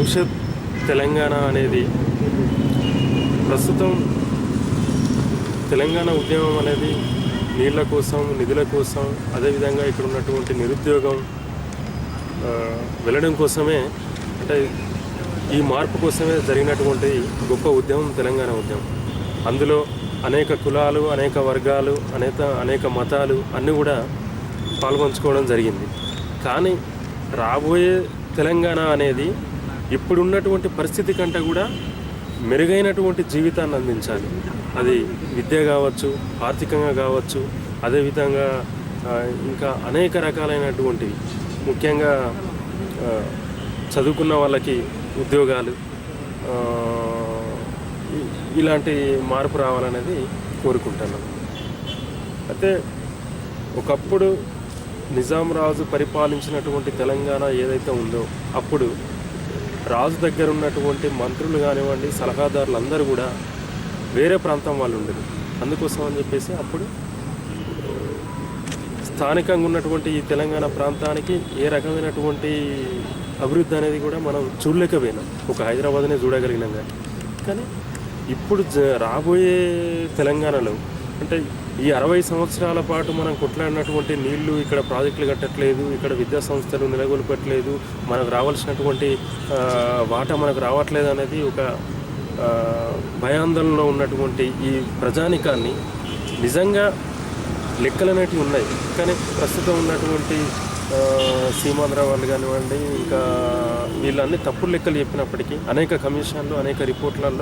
భవిష్యత్ తెలంగాణ అనేది ప్రస్తుతం తెలంగాణ ఉద్యమం అనేది నీళ్ళ కోసం, నిధుల కోసం, అదేవిధంగా ఇక్కడ ఉన్నటువంటి నిరుద్యోగం వెళ్ళడం కోసమే, అంటే ఈ మార్పు కోసమే జరిగినటువంటి గొప్ప ఉద్యమం తెలంగాణ ఉద్యమం. అందులో అనేక కులాలు, అనేక వర్గాలు, అనేక మతాలు అన్నీ కూడా పాల్గొంచుకోవడం జరిగింది. కానీ రాబోయే తెలంగాణ అనేది ఇప్పుడున్నటువంటి పరిస్థితి కంటే కూడా మెరుగైనటువంటి జీవితాన్ని అందించాలి. అది విద్య కావచ్చు, ఆర్థికంగా కావచ్చు, అదేవిధంగా ఇంకా అనేక రకాలైనటువంటివి, ముఖ్యంగా చదువుకున్న వాళ్ళకి ఉద్యోగాలు, ఇలాంటి మార్పు రావాలనేది కోరుకుంటున్నాను. అయితే ఒకప్పుడు నిజాం రాజు పరిపాలించినటువంటి తెలంగాణ ఏదైతే ఉందో, అప్పుడు రాజు దగ్గర ఉన్నటువంటి మంత్రులు కానివ్వండి, సలహాదారులు అందరూ కూడా వేరే ప్రాంతం వాళ్ళు ఉండేది. అందుకోసం అని చెప్పేసి అప్పుడు స్థానికంగా ఉన్నటువంటి ఈ తెలంగాణ ప్రాంతానికి ఏ రకమైనటువంటి అభివృద్ధి అనేది కూడా మనం చూడలేకపోయినాం. ఒక హైదరాబాద్నే చూడగలిగినాం. కానీ ఇప్పుడు రాబోయే తెలంగాణలో, అంటే ఈ 60 సంవత్సరాల పాటు మనం కొట్లాడినటువంటి నీళ్లు ఇక్కడ ప్రాజెక్టులు కట్టట్లేదు, ఇక్కడ విద్యా సంస్థలు నెలకొల్పట్లేదు, మనకు రావాల్సినటువంటి వాటా మనకు రావట్లేదు అనేది ఒక భయాందోళనలో ఉన్నటువంటి ఈ ప్రజానికాన్ని నిజంగా లెక్కలు అనేటివి ఉన్నాయి. కానీ ప్రస్తుతం ఉన్నటువంటి సీమాంధ్ర వాళ్ళు కానివ్వండి, ఇంకా వీళ్ళన్నీ తప్పుడు లెక్కలు చెప్పినప్పటికీ అనేక కమిషన్లు, అనేక రిపోర్ట్లలో